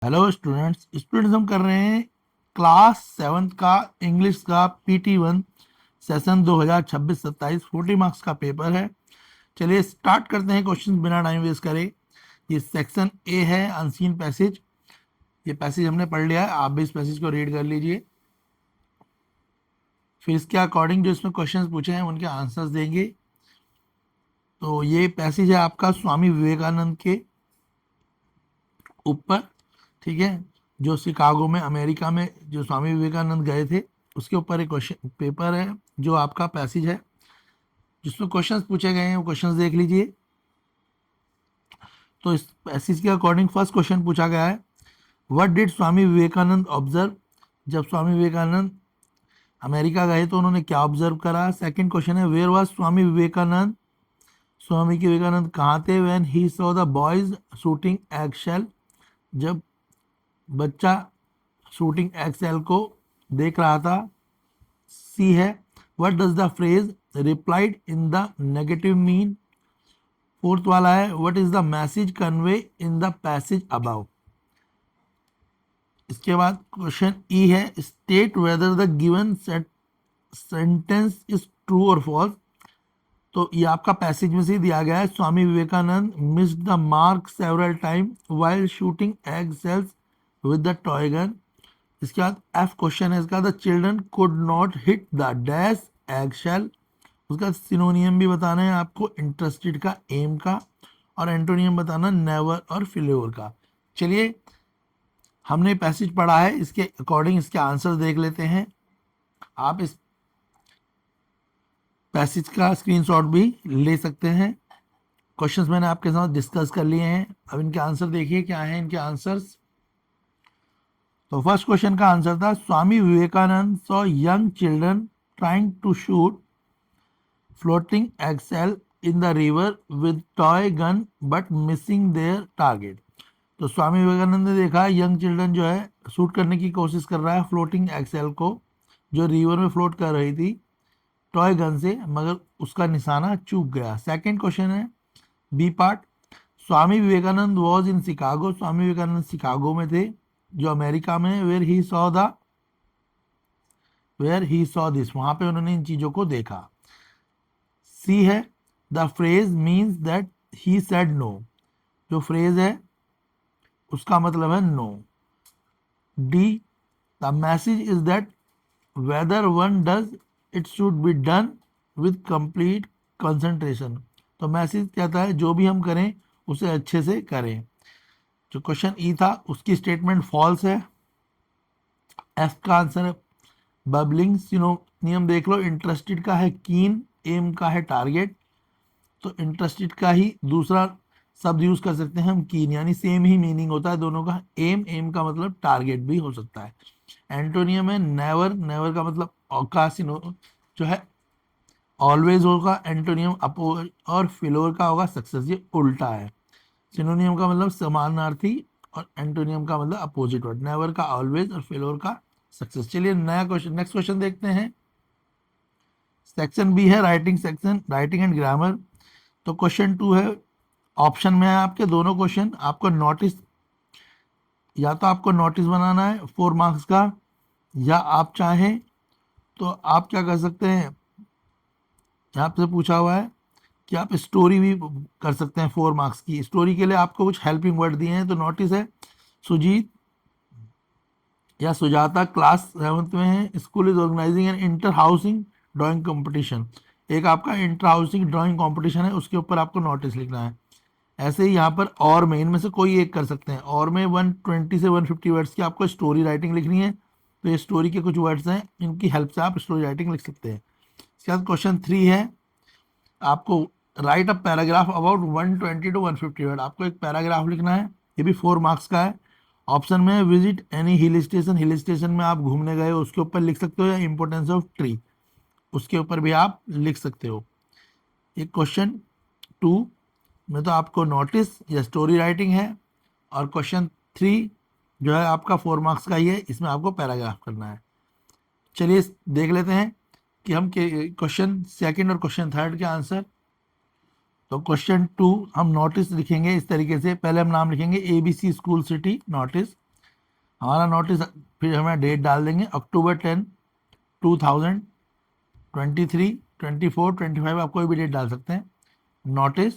Hello students हम कर रहे हैं क्लास 7th का इंग्लिश का PT1 सेशन 2026-27 40 मार्क्स का पेपर है। चलिए स्टार्ट करते हैं क्वेश्चन बिना टाइम वेस्ट करे। ये सेक्शन ए है, अनसीन पैसेज। ये पैसेज हमने पढ़ लिया है, आप भी इस पैसेज को रीड कर लीजिए। फिर इसके अकॉर्डिंग जो इसमें क्वेश्चंस पूछे हैं उनके आंसर्स देंगे। तो ये पैसेज है आपका स्वामी विवेकानंद के ऊपर, ठीक है, जो शिकागो में अमेरिका में जो स्वामी विवेकानंद गए थे उसके ऊपर एक क्वेश्चन पेपर है जो आपका पैसेज है जिसमें क्वेश्चंस पूछे गए हैं, वो क्वेश्चंस देख लीजिए। तो इस पैसेज के अकॉर्डिंग फर्स्ट क्वेश्चन पूछा गया है, what did Swami Vivekananda observe. जब स्वामी विवेकानंद अमेरिका गए तो उन्होंने क्या ऑब्जर्व करा। सेकंड क्वेश्चन है, वेयर वाज स्वामी विवेकानंद, स्वामी के विवेकानंद कहाँ थे when he saw the boys shooting egg shell, जब बच्चा शूटिंग एक्सएल को देख रहा था। सी है, what does the phrase replied in the negative mean. Fourth वाला है, what is the message convey in the passage above. इसके बाद क्वेश्चन ई है, state whether the given sentence is true और फॉल्स। तो ये आपका पैसेज में से दिया गया है, Swami Vivekananda missed the mark several time while shooting egg shells with the toy gun. इसके बाद एफ क्वेश्चन है इसका, the children could not hit the dash egg shell. उसका सिनोनियम भी बताना है आपको, इंटरेस्टेड का, एम का, और एंटोनियम बताना नेवर और फेल्योर का। चलिए हमने पैसेज पढ़ा है, इसके अकॉर्डिंग इसके आंसर देख लेते हैं। आप इस पैसेज का स्क्रीनशॉट भी ले सकते हैं। क्वेश्चंस मैंने आपके साथ डिस्कस कर लिए हैं, अब इनके आंसर देखिए क्या है इनके आंसर्स। तो फर्स्ट क्वेश्चन का आंसर था, Swami Vivekananda saw young children trying to shoot floating eggshells in the river with toy gun but missing their target. तो स्वामी विवेकानंद ने देखा यंग चिल्ड्रन जो है शूट करने की कोशिश कर रहा है फ्लोटिंग एक्सेल को, जो रिवर में फ्लोट कर रही थी टॉय गन से, मगर उसका निशाना चूक गया। सेकंड क्वेश्चन है B part, Swami Vivekananda was in Chicago. Swami Vivekananda Chicago में थे जो अमेरिका में, वेयर ही सॉ दिस, वहां पे उन्होंने इन चीजों को देखा। सी है, the phrase means that he said no. जो फ्रेज है उसका मतलब है no. D, the message is that whether one does it should be done with complete concentration. तो मैसेज कहता है जो भी हम करें उसे अच्छे से करें। जो क्वेश्चन ई था उसकी स्टेटमेंट फॉल्स है। एफ का आंसर है बबलिंग। सिनोनियम देख लो, इंटरेस्टेड का है कीन, एम का है टारगेट। तो इंटरेस्टेड का ही दूसरा शब्द यूज कर सकते हैं हम कीन, यानी सेम ही मीनिंग होता है दोनों का। एम का मतलब टारगेट भी हो सकता है। एंटोनियम है नेवर, नेवर का मतलब औकासिनो जो है ऑलवेज होगा एंटोनियम अपोज, और फेलोर का होगा सक्सेस, ये उल्टा है। सिनोनियम का मतलब समानार्थी और एंटोनियम का मतलब अपोजिट वर्ड। नेवर का ऑलवेज और फेलोर का सक्सेस। चलिए नया क्वेश्चन, नेक्स्ट क्वेश्चन देखते हैं। सेक्शन बी है writing section, writing and grammar. तो क्वेश्चन 2 है, ऑप्शन में है आपके दोनों क्वेश्चन। आपको नोटिस, या तो आपको नोटिस बनाना है 4 मार्क्स का, या आप चाहें तो आप क्या कर सकते हैं, आपसे पूछा हुआ है कि आप स्टोरी भी कर सकते हैं 4 मार्क्स की। स्टोरी के लिए आपको कुछ हेल्पिंग वर्ड दिए हैं। तो नोटिस है, सुजीत या सुजाता क्लास 7th में है, school is organising an inter housing drawing competition. एक आपका इंटर हाउसिंग ड्राइंग कंपटीशन है, उसके ऊपर आपको नोटिस लिखना है। ऐसे ही यहाँ पर और में, इनमें से कोई एक कर सकते हैं। और में 120 से 150 वर्ड्स की आपको स्टोरी राइटिंग लिखनी है। तो ये स्टोरी के कुछ वर्ड्स हैं, इनकी हेल्प से आप स्टोरी राइटिंग लिख सकते हैं। इसके बाद क्वेश्चन 3 है, आपको write a paragraph about 120 to 150 word. आपको एक पैराग्राफ लिखना है, ये भी 4 मार्क्स का है। ऑप्शन में visit any hill station, hill station में आप घूमने गए हो उसके ऊपर लिख सकते हो, या इंपोर्टेंस ऑफ ट्री उसके ऊपर भी आप लिख सकते हो। एक क्वेश्चन 2 में तो आपको नोटिस या स्टोरी राइटिंग है, और क्वेश्चन 3 जो है आपका 4 मार्क्स का ही है, इसमें आपको पैराग्राफ करना है। चलिए देख लेते हैं कि हम क्वेश्चन सेकंड और क्वेश्चन थर्ड के आंसर। तो क्वेश्चन 2 हम नोटिस लिखेंगे इस तरीके से, पहले हम नाम लिखेंगे ABC स्कूल सिटी नोटिस। हमारा नोटिस, फिर हमें डेट डाल देंगे अक्टूबर 10, 2023, 24, 25, आप कोई भी डेट डाल सकते हैं। नोटिस,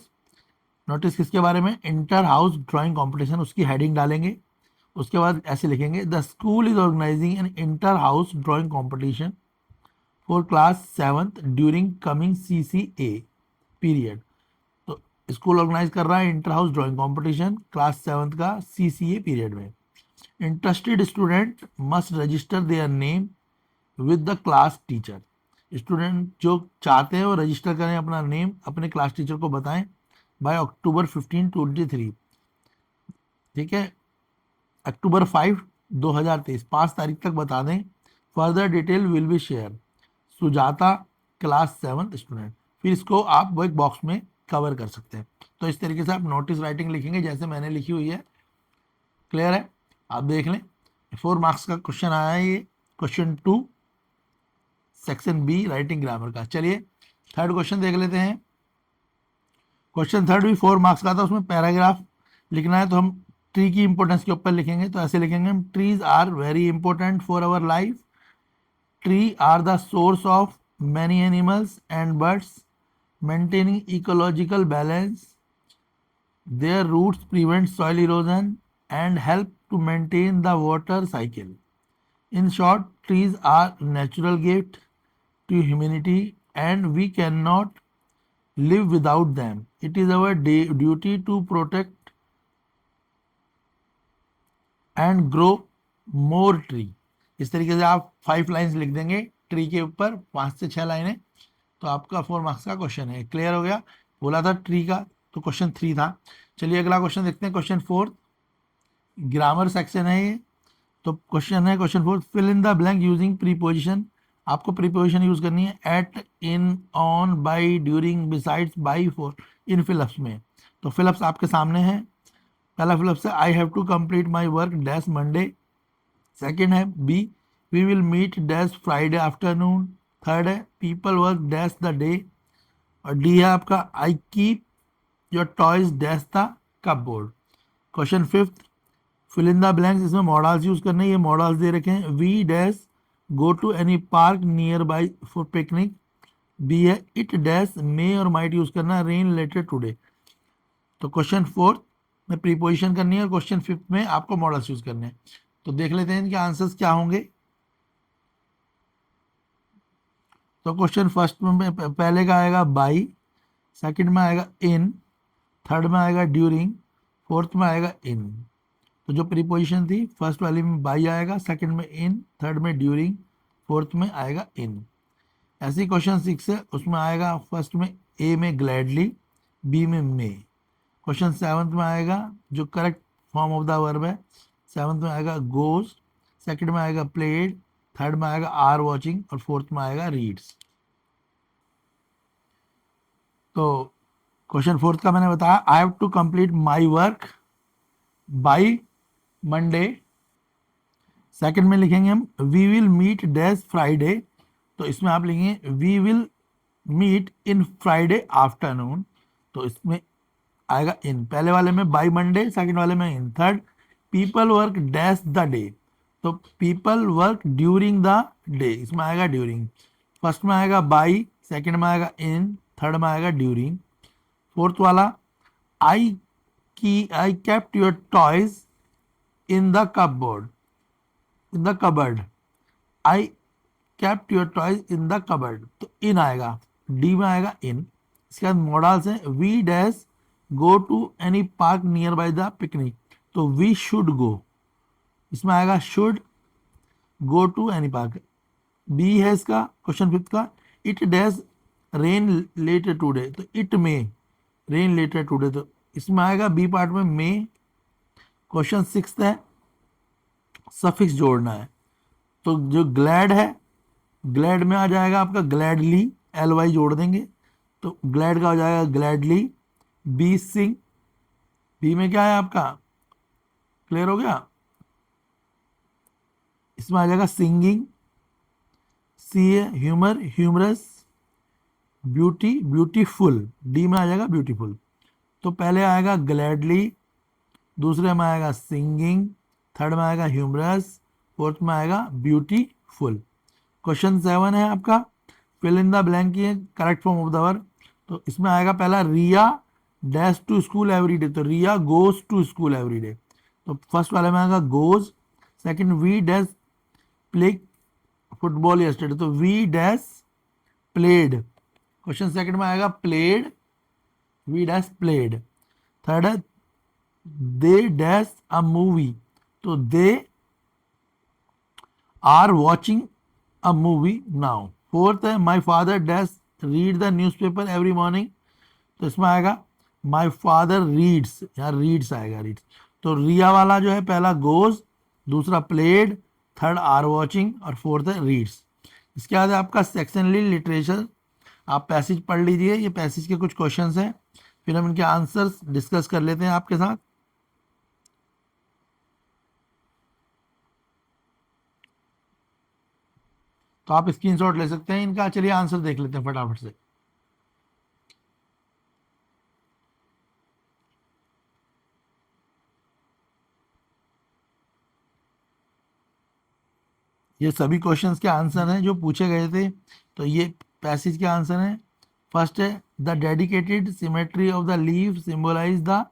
नोटिस किसके बारे में, इंटर हाउस ड्राइंग कंपटीशन, उसकी हेडिंग डालेंगे। उसके बाद ऐसे लिखेंगे, the school is organising an inter house drawing competition for class 7th during coming CCA period. तो स्कूल ऑर्गेनाइज कर रहा है inter house drawing competition class 7th का CCA पीरियड में। Interested student must register their name with the class teacher. Student जो चाहते हैं वो रजिस्टर करें अपना नेम, अपने क्लास टीचर को बताएं बाय October 15, 23। ठीक है, October 5, 2023, 5 तारीख तक बता दें। Further detail will be share. Sujata class 7th student, फिर इसको आप वो एक बॉक्स में कवर कर सकते हैं। तो इस तरीके से आप नोटिस राइटिंग लिखेंगे जैसे मैंने लिखी हुई है। क्लियर है, आप देख लें। 4 मार्क्स का क्वेश्चन आया है ये, question 2 section be writing grammar का। चलिए थर्ड क्वेश्चन देख लेते हैं। क्वेश्चन थर्ड भी 4 मार्क्स का था, उसमें पैराग्राफ लिखना है। तो हम ट्री की इंपॉर्टेंस के ऊपर लिखेंगे, तो ऐसे लिखेंगे हम, trees are very important for our life. Tree are the source of many animals and birds, maintaining ecological balance. Their roots prevent soil erosion and help to maintain the water cycle. In short, trees are natural gift to humanity and we cannot live without them. It is our duty to protect and grow more tree. इस तरीके से आप 5 lines लिख देंगे tree के ऊपर, 5 से 6 लाइनें। तो आपका 4 मार्क्स का क्वेश्चन है। क्लियर हो गया, बोला था ट्री का, तो क्वेश्चन 3 था। चलिए अगला क्वेश्चन देखते हैं, क्वेश्चन 4 ग्रामर सेक्शन है ये। तो क्वेश्चन है question 4, fill in the blank using preposition. आपको प्रीपोजिशन यूज करनी है, at, in, on, by, during, besides, by, for, in fill ups में। तो फिलअप्स आपके सामने है। पहला फिलअप्स है, I have to complete my work dash Monday. Second है B, we will meet dash Friday afternoon. Third है, people work dash the day. और डी है आपका, I keep your toys dash the cupboard. Question 5 fill in the blanks, इसमें models use करने, ये models दे रखे हैं। We dash go to any park nearby for picnic. B है, इट डैश मे और माइट यूज करना, rain later today. तो क्वेश्चन 4 में प्रीपोजिशन करनी है और क्वेश्चन 5 में आपको मॉडल्स यूज करने हैं। तो देख लेते हैं इनके आंसर्स क्या होंगे। तो क्वेश्चन फर्स्ट में पहले का आएगा बाई, सेकंड में आएगा इन, थर्ड में आएगा ड्यूरिंग, फोर्थ में आएगा इन। तो जो प्रीपोजिशन थी फर्स्ट वाली में बाई आएगा, सेकंड में इन, थर्ड में ड्यूरिंग, फोर्थ में आएगा इन। ऐसे ही क्वेश्चन 6 है, उसमें आएगा फर्स्ट में ए में ग्लैडली, बी में मे। क्वेश्चन 7 में आएगा जो correct form of the verb है, 7th में आएगा गोज, सेकंड में आएगा प्लेड, थर्ड में आएगा आर वॉचिंग और फोर्थ में आएगा रीड्स। तो क्वेश्चन 4 का मैंने बताया, I have to complete my work by Monday. Second में लिखेंगे हम, we will meet dash Friday. तो इसमें आप लिखेंगे we will meet in Friday afternoon. तो इसमें आएगा इन, पहले वाले में बाई मंडे, सेकंड वाले में in. Third, people work dash the day. तो people work during the day, इसमें आएगा ड्यूरिंग। फर्स्ट में आएगा बाई, सेकंड में आएगा इन, थर्ड में आएगा ड्यूरिंग। फोर्थ वाला, I kept your toys in the cupboard, in the cupboard. I kept your toys in the cupboard, तो इन आएगा, डी में आएगा इन। इसके बाद मॉडल्स हैं, we dash go to any park nearby the picnic. तो we should go, इसमें आएगा should go to any park. B है इसका क्वेश्चन 5 का, it dash rain later today. तो इट में रेन लेटर टूडे, तो इसमें आएगा बी पार्ट में मे। क्वेश्चन 6 है, सफिक्स जोड़ना है। तो जो ग्लैड है, ग्लैड में आ जाएगा आपका ग्लैडली, एल वाई जोड़ देंगे, तो ग्लैड का हो जाएगा ग्लैडली। बी सिंग, बी में क्या है आपका, क्लियर हो गया, इसमें आ जाएगा सिंगिंग। सी है humour, humorous. Beauty, beautiful, D में आ जाएगा ब्यूटीफुल। तो पहले आएगा ग्लैडली, दूसरे में आएगा सिंगिंग, थर्ड में आएगा ह्यूमरस, फोर्थ में आएगा ब्यूटीफुल। क्वेश्चन 7 है आपका, फिल इन द ब्लैंक की correct form of the verb. तो इसमें आएगा पहला Riya dash to school every day, तो Riya goes to school every day, तो फर्स्ट वाले में आएगा goes. Second we dash play football yesterday, तो we dash played, question second में आएगा played, we dash played. Third है दे डैश अ मूवी, तो they are watching a movie now. Fourth है my father dash read the news paper every morning, तो इसमें आएगा my father reads, यहाँ reads आएगा, रीड्स। तो रिया वाला जो है पहला गोज, दूसरा प्लेड, थर्ड आर वॉचिंग और फोर्थ है रीड्स। इसके बाद है आपका सेक्शनली लिटरेचर, आप पैसेज पढ़ लीजिए, ये पैसेज के कुछ क्वेश्चंस हैं, फिर हम इनके आंसर्स डिस्कस कर लेते हैं आपके साथ। तो आप स्क्रीनशॉट ले सकते हैं इनका। चलिए आंसर देख लेते हैं फटाफट से। ये सभी क्वेश्चंस के आंसर हैं जो पूछे गए थे, तो ये पैसेज के आंसर हैं। फर्स्ट है the dedicated symmetry of the leave symbolize the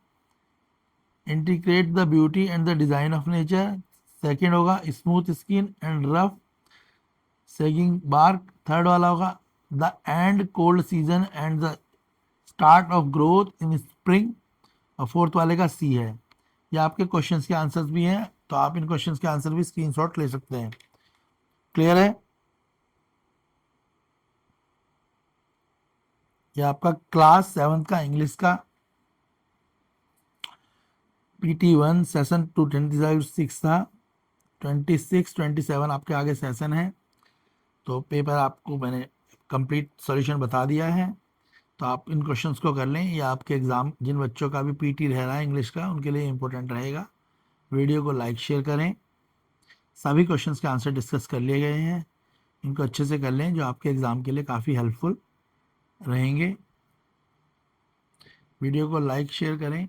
integrate the beauty and the design of nature. Second होगा smooth skin and rough sagging bark. Third वाला होगा the end cold season and the start of growth in spring. और fourth वाले का सी है। ये आपके questions के आंसर्स भी हैं, तो आप इन क्वेश्चंस के आंसर भी स्क्रीनशॉट ले सकते हैं। क्लियर है? ये आपका क्लास 7 का इंग्लिश का PT1 सेशन 226 था। 26 27 आपके आगे सेशन है, तो पेपर आपको मैंने कंप्लीट सॉल्यूशन बता दिया है, तो आप इन क्वेश्चंस को कर लें। ये आपके एग्ज़ाम जिन बच्चों का भी PT रह रहा है इंग्लिश का, उनके लिए इम्पोर्टेंट रहेगा। वीडियो को लाइक शेयर करें। सभी क्वेश्चंस के आंसर डिस्कस कर लिए गए हैं, इनको अच्छे से कर लें, जो आपके एग्ज़ाम के लिए काफ़ी हेल्पफुल रहेंगे। वीडियो को लाइक शेयर करें।